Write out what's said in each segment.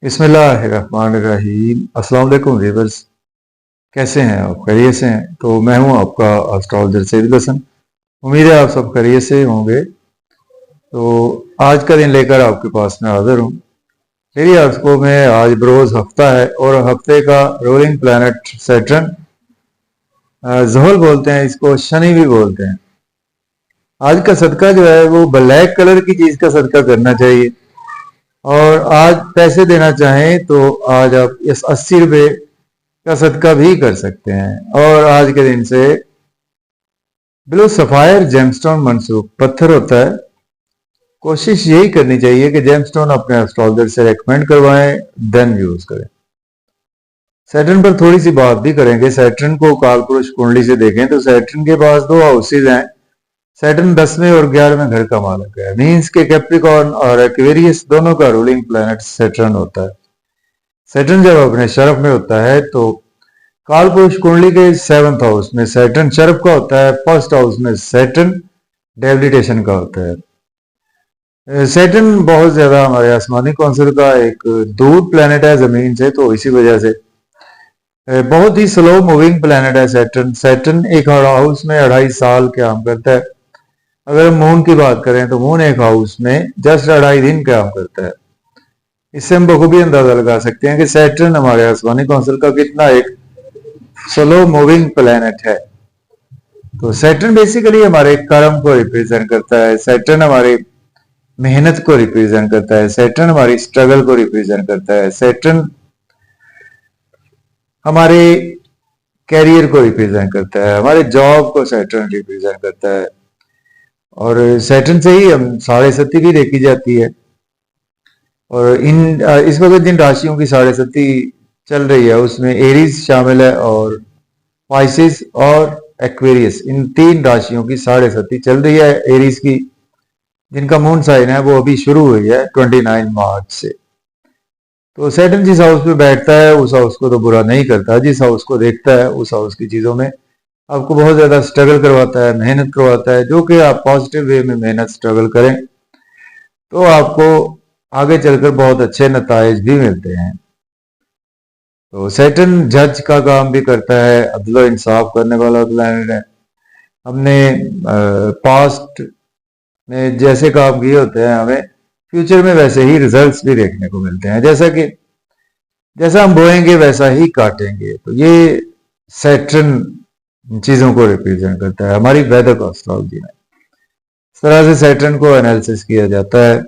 बिस्मिल्लाहिर्रहमानिर्रहीम। अस्सलाम वालेकुम व्यूअर्स, कैसे हैं आप? खैरियत से हैं? तो मैं हूं आपका एस्ट्रोलॉजर सईद हसन। उम्मीद है आप सब खैरियत से होंगे। तो आज का दिन लेकर आपके पास मैं हाजिर हूं। मेरी आपको में आज बरोज हफ्ता है और हफ्ते का रूलिंग प्लैनेट सैटर्न, ज़ोहल बोलते हैं इसको, शनि भी बोलते हैं। आज का सदका जो है वो ब्लैक कलर की चीज का सदका करना चाहिए। और आज पैसे देना चाहें तो आज आप इस 80 रुपये का सदका भी कर सकते हैं। और आज के दिन से ब्लू सफायर जेमस्टोन मंसूब पत्थर होता है। कोशिश यही करनी चाहिए कि जेमस्टोन अपने एस्ट्रोलॉजर से रेकमेंड करवाएं, देन यूज करें। सैटर्न पर थोड़ी सी बात भी करेंगे। सैटर्न को कालपुरुष कुंडली से देखें तो सैटर्न के पास दो हाउसेज हैं। सैटर्न 10वें और 11वें घर का मालिक है। मीन्स के कैप्रिकॉर्न और एक्वेरियस दोनों का रूलिंग प्लैनेट सैटर्न होता है। सैटर्न जब अपने शरफ में होता है तो कालपुरुष कुंडली के 7th हाउस में सैटर्न शरफ का होता है, फर्स्ट हाउस में सैटर्न डेबिलिटेशन का होता है। सैटर्न बहुत ज्यादा हमारे आसमानी कौंसिल का एक दूर प्लैनेट है जमीन से, तो इसी वजह से बहुत ही स्लो मूविंग प्लैनेट है सैटर्न। सैटर्न एक हाउस में 2.5 साल काम करता है। अगर हम मून की बात करें तो मून एक हाउस में जस्ट 2.5 दिन काम करता है। इससे हम बखूबी अंदाजा लगा सकते हैं कि सैटर्न हमारे आसमानी कौंसिल का कितना एक स्लो मूविंग प्लैनेट है। तो सैटर्न बेसिकली हमारे कर्म को रिप्रेजेंट करता है। सैटर्न हमारी मेहनत को रिप्रेजेंट करता है। सैटर्न हमारी स्ट्रगल को रिप्रेजेंट करता है। सैटर्न हमारे कैरियर को रिप्रेजेंट करता है। हमारे जॉब को सैटर्न रिप्रेजेंट करता है। और सैटर्न से ही हम साढ़े सती भी देखी जाती है। और इस वक्त जिन राशियों की साढ़े सती चल रही है उसमें एरीज शामिल है और पाइसेस और एक्वेरियस, इन 3 राशियों की साढ़े सती चल रही है। एरीज की जिनका मून साइन है वो अभी शुरू हुई है 29 मार्च से। तो सैटर्न जिस हाउस में बैठता है उस हाउस को तो बुरा नहीं करता, जिस हाउस को देखता है उस हाउस की चीजों में आपको बहुत ज्यादा स्ट्रगल करवाता है, मेहनत करवाता है। जो कि आप पॉजिटिव वे में मेहनत स्ट्रगल करें तो आपको आगे चलकर बहुत अच्छे नताइज भी मिलते हैं। तो सैटर्न जज का काम भी करता है, अदल इंसाफ करने वाला प्लैनेट है। हमने पास्ट में जैसे काम किए होते हैं हमें फ्यूचर में वैसे ही रिजल्ट्स भी देखने को मिलते हैं। जैसा हम बोएंगे वैसा ही काटेंगे। तो ये सैटर्न चीजों को रिप्रेजेंट करता है हमारी वैदिक एस्ट्रोलॉजी में। इस तरह से सैटर्न को एनालिसिस किया जाता है।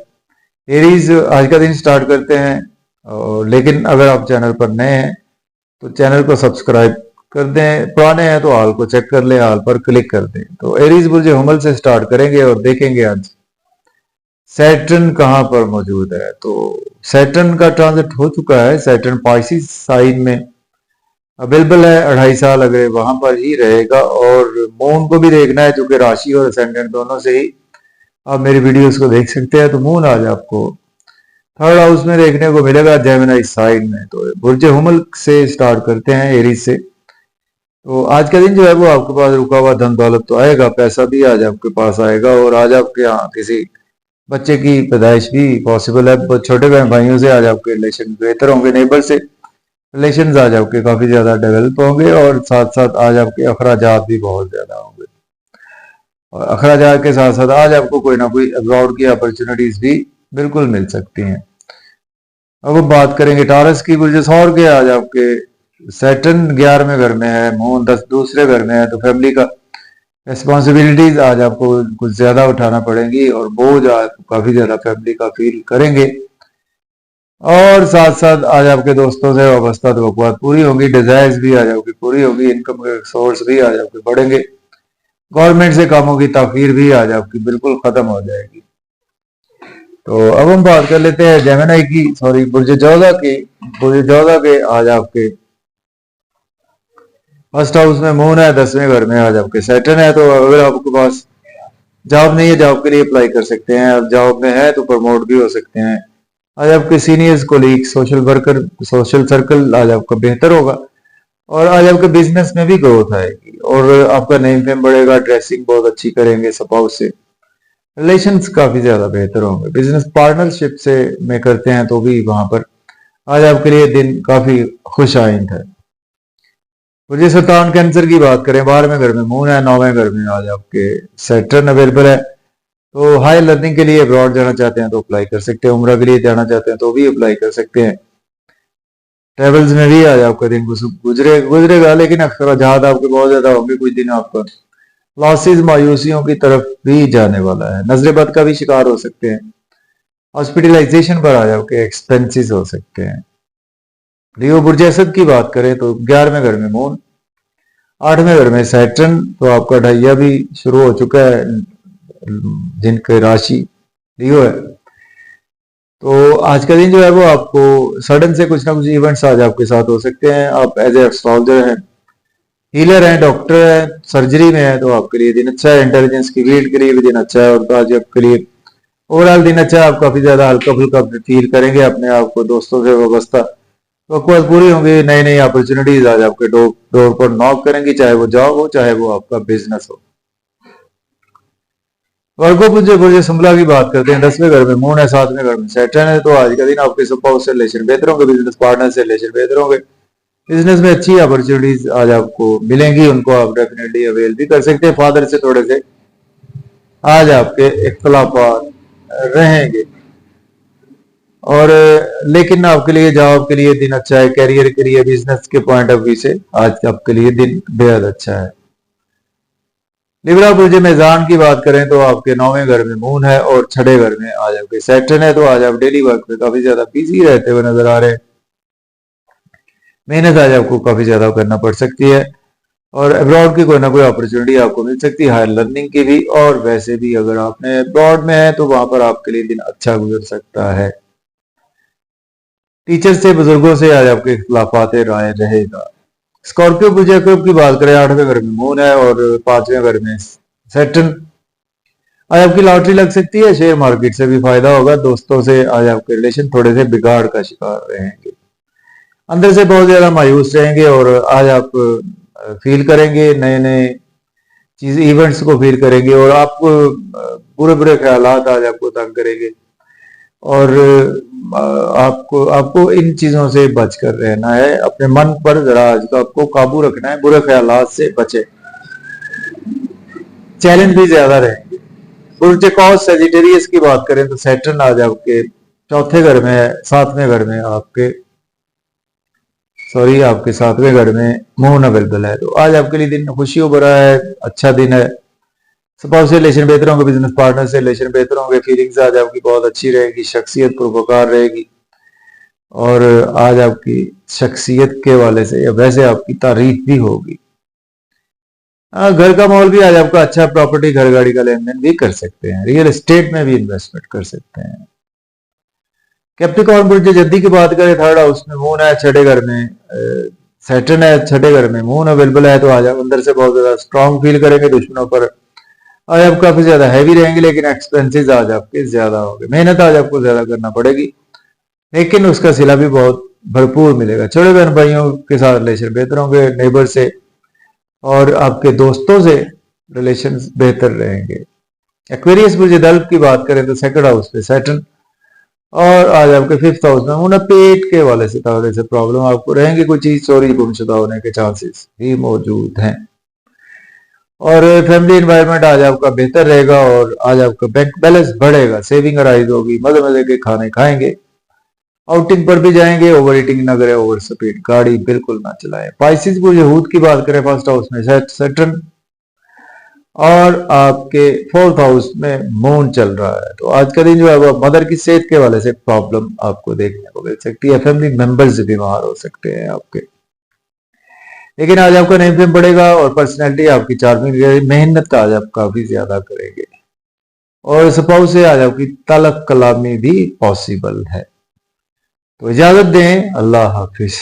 एरीज आज का दिन स्टार्ट करते हैं। और लेकिन अगर आप चैनल पर नए हैं तो चैनल को सब्सक्राइब कर दें, पुराने हैं तो हाल को चेक कर लें, हाल पर क्लिक कर दें। तो एरीज बुर्ज हुमल से स्टार्ट करेंगे और देखेंगे आज सैटर्न कहां पर मौजूद है। तो सैटर्न का ट्रांजिट हो चुका है। सैटर्न पाइसिस साइन में अवेलेबल है 2.5 साल, अगर वहां पर ही रहेगा। और मून को भी देखना है, चूंकि राशि और असेंडेंट दोनों से ही आप मेरी वीडियोस को देख सकते हैं। तो मून आज आपको 3rd हाउस में देखने को मिलेगा, जेमिनी साइन में। तो बुर्ज हुमल से स्टार्ट करते हैं, एरीज से। तो आज का दिन जो है वो आपके पास रुका हुआ धन दौलत तो आएगा, पैसा भी आज आपके पास आएगा। और आज आपके यहाँ किसी बच्चे की पैदाइश भी पॉसिबल है। छोटे बहन भाइयों से आज आपके रिलेशन बेहतर होंगे, नेबर से रिलेशन आज आपके काफी ज्यादा डेवलप होंगे। और साथ साथ आज आपके अखराजात भी बहुत ज्यादा होंगे। और अखराजात के साथ साथ आज आपको कोई ना कोई अब्रॉड की अपॉर्चुनिटीज भी बिल्कुल मिल सकती हैं। अब हम बात करेंगे टारस की। बुर्ज और के आज आपके सैटर्न 11वें घर में है, मून 10 दूसरे घर में है। तो फैमिली का रिस्पॉन्सिबिलिटीज आज आपको कुछ ज्यादा उठाना पड़ेंगी और बोझ आज काफी ज्यादा फैमिली का फील करेंगे। और साथ साथ आज आपके दोस्तों से वाबस्ता तवक्कुआत पूरी होंगी, डिजायर्स भी आज आपकी पूरी होगी, इनकम के सोर्स भी आज आपके बढ़ेंगे। गवर्नमेंट से कामों की ताखीर भी आज आपकी बिल्कुल खत्म हो जाएगी। तो अब हम बात कर लेते हैं जेमिनी की, सॉरी बुर्ज जोधा की। बुर्ज जोधा के आज आपके फर्स्ट हाउस में मून है, 10वें घर में आज आपके सैटर्न है। तो अगर आपके पास जॉब नहीं है, जॉब के लिए अप्लाई कर सकते हैं। अब जॉब में है तो प्रमोट भी हो सकते हैं। आज आपके seniors, colleague, social worker, social circle आज आपका बेहतर होगा। और आज आपके बिजनेस में भी ग्रोथ आएगी और आपका नेम फेम बढ़ेगा। ड्रेसिंग बहुत अच्छी करेंगे स्पाउस से, रिलेशंस काफी ज्यादा बेहतर होंगे। बिजनेस पार्टनरशिप से में करते हैं तो भी वहां पर आज आपके लिए दिन काफी खुश आइंद है। बुर्ज सरतान कैंसर की बात करें, 12वें घर में मून है, 9वें घर में आज आपके सैटर्न अवेलेबल है। तो हाई लर्निंग के लिए अब्रॉड जाना चाहते हैं तो अप्लाई कर सकते हैं, उम्रा के लिए जाना चाहते हैं तो भी अप्लाई कर सकते हैं। ट्रेवल्स में भी आज आपका दिन गुजरेगा, लेकिन अखराजात आपके बहुत ज्यादा होंगे। कुछ दिन आपका लॉसेस, मायूसियों की तरफ भी जाने वाला है। नजर बद का भी शिकार हो सकते हैं। हॉस्पिटलाइजेशन पर आज आपके एक्सपेंसेस हो सकते हैं। लियो बुर्ज असद की बात करें तो 11वें घर में मून, 8वें घर में सैटर्न, तो आपका ढैया भी शुरू हो चुका है जिनके राशि लियो है। तो आज का दिन जो है वो आपको सडन से कुछ ना कुछ इवेंट्स आज आपके साथ हो सकते हैं। आप एज ए एस्ट्रोलॉजर हैं, हीलर हैं, डॉक्टर हैं, सर्जरी में है, तो आपके लिए दिन अच्छा है। इंटेलिजेंस की फील्ड के लिए भी दिन अच्छा है। और तो आज आपके लिए ओवरऑल दिन अच्छा है। आप काफी ज्यादा हल्का फुल्का फील करेंगे अपने आप को, दोस्तों से वाबस्ता वक़्त पूरी होंगी। नई नई अपॉर्चुनिटीज आज आपके डोर पर नॉक करेंगी, चाहे वो जॉब हो चाहे वो आपका बिजनेस हो। वर्गो बुर्ज संभला की बात करते हैं, 10वें घर में मून है, 7वें घर में सैटर्न है। तो आज का दिन आपके स्पाउस से रिलेशन बेहतर होंगे, बिजनेस पार्टनर से रिलेशन बेहतर होंगे। बिजनेस में अच्छी अपॉर्चुनिटीज आज आपको मिलेंगी, उनको आप डेफिनेटली अवेल भी कर सकते हैं। फादर से थोड़े से आज आपके इख्तलाफात रहेंगे, और लेकिन आपके लिए जॉब के लिए दिन अच्छा है। कैरियर के लिए, बिजनेस के पॉइंट ऑफ व्यू से आज आपके लिए दिन बेहद अच्छा है। लिब्रा बुर्ज मेजान की बात करें तो आपके 9वें घर में मून है और 6ठे घर में आज आपके सैटर्न है। तो आज आप डेली वर्क में काफी ज्यादा बिजी रहते हुए नजर आ रहे हैं। मेहनत आज आपको काफी ज्यादा करना पड़ सकती है, और अब्रॉड की कोई ना कोई अपॉर्चुनिटी आपको मिल सकती है, हायर लर्निंग की भी। और वैसे भी अगर आपने अब्रॉड में है तो वहां पर आपके लिए दिन अच्छा गुजर सकता है। टीचर से, बुजुर्गों से आज आपके इख्तलाफात राय रहेगा। स्कॉर्पियो बुर्ज की बात करें, 8वें घर में मून है और 5वें घर में सैटर्न। आज आपकी लॉटरी लग सकती है, शेयर मार्केट से भी फायदा होगा। दोस्तों से आज आपके रिलेशन थोड़े से बिगाड़ का शिकार रहेंगे, अंदर से बहुत ज्यादा मायूस रहेंगे। और आज आप फील करेंगे नए नए चीज, इवेंट्स को फील करेंगे, और आपको बुरे बुरे ख्यालात आज आपको तंग करेंगे। और आपको आपको इन चीजों से बचकर रहना है। अपने मन पर जरा आज का आपको काबू रखना है, बुरे ख्यालात से बचे। चैलेंज भी ज्यादा रहेंगे। बुर्ज कॉस सेजिटेरियस की बात करें तो सैटर्न आज आपके 4थे घर में है, 7वें घर में आपके आपके 7वें घर में मून अवेलेबल है। तो आज आपके लिए दिन खुशियों भरा है, अच्छा दिन है। स्पाउस से रिलेशन बेहतर होंगे, बिजनेस पार्टनर से रिलेशन बेहतर होंगे। फीलिंग्स आज आपकी बहुत अच्छी रहेगी, शख्सियत पुरवकार रहेगी, और आज आपकी शख्सियत के वाले से या वैसे आपकी तारीफ भी होगी। घर का माहौल भी आज आपका अच्छा है। प्रॉपर्टी, घर गाड़ी का लेन देन भी कर सकते हैं। रियल एस्टेट में भी इन्वेस्टमेंट कर सकते हैं। कैप्रिकॉर्न बुर्ज जद्दी की बात करें, 3rd हाउस में मून है, 6ठे घर में सैटर्न है, 6ठे घर में मून अवेलेबल है। तो आज आप अंदर से बहुत ज्यादा स्ट्रांग फील करेंगे। दुश्मनों पर आज आप काफी ज्यादा हैवी रहेंगे, लेकिन एक्सपेंसेस आज आपके ज्यादा होंगे। मेहनत आज आपको ज्यादा करना पड़ेगी, लेकिन उसका सिला भी बहुत भरपूर मिलेगा। छोटे बहन भाइयों के साथ रिलेशन बेहतर होंगे, नेबर से और आपके दोस्तों से रिलेशन बेहतर रहेंगे। एक्वेरियस बुर्ज दल्व की बात करें तो 2nd हाउस पे सैटर्न, और आज आपके 5th हाउस में मून। पेट के वाले से थोड़े से प्रॉब्लम आपको रहेंगे, कोई चीज चोरी गुमशुदा होने के चांसेस भी मौजूद हैं। और फैमिली एनवायरनमेंट आज आपका बेहतर रहेगा, और आज आपका बैंक बैलेंस बढ़ेगा, सेविंग राइज होगी, मजे मजे के खाने खाएंगे, आउटिंग पर भी जाएंगे। ओवर ईटिंग ना करें, ओवर स्पीड गाड़ी बिल्कुल ना चलाएं। पाइसिस बुर्ज हूत की बात करें, 1st हाउस में सैटर्न, और आपके 4th हाउस में मून चल रहा है। तो आज का दिन जो है वो मदर की सेहत के वाले से प्रॉब्लम आपको देखने को मिल सकती है। फैमिली मेंबर्स बीमार हो सकते हैं आपके, लेकिन आज आपका नेम फेम बढ़ेगा, और पर्सनैलिटी आपकी चार्मिंग, मेहनत आज आप काफी ज्यादा करेंगे, और स्पाउस से आज आपकी तलक कलामी भी पॉसिबल है। तो इजाजत दें, अल्लाह हाफिज।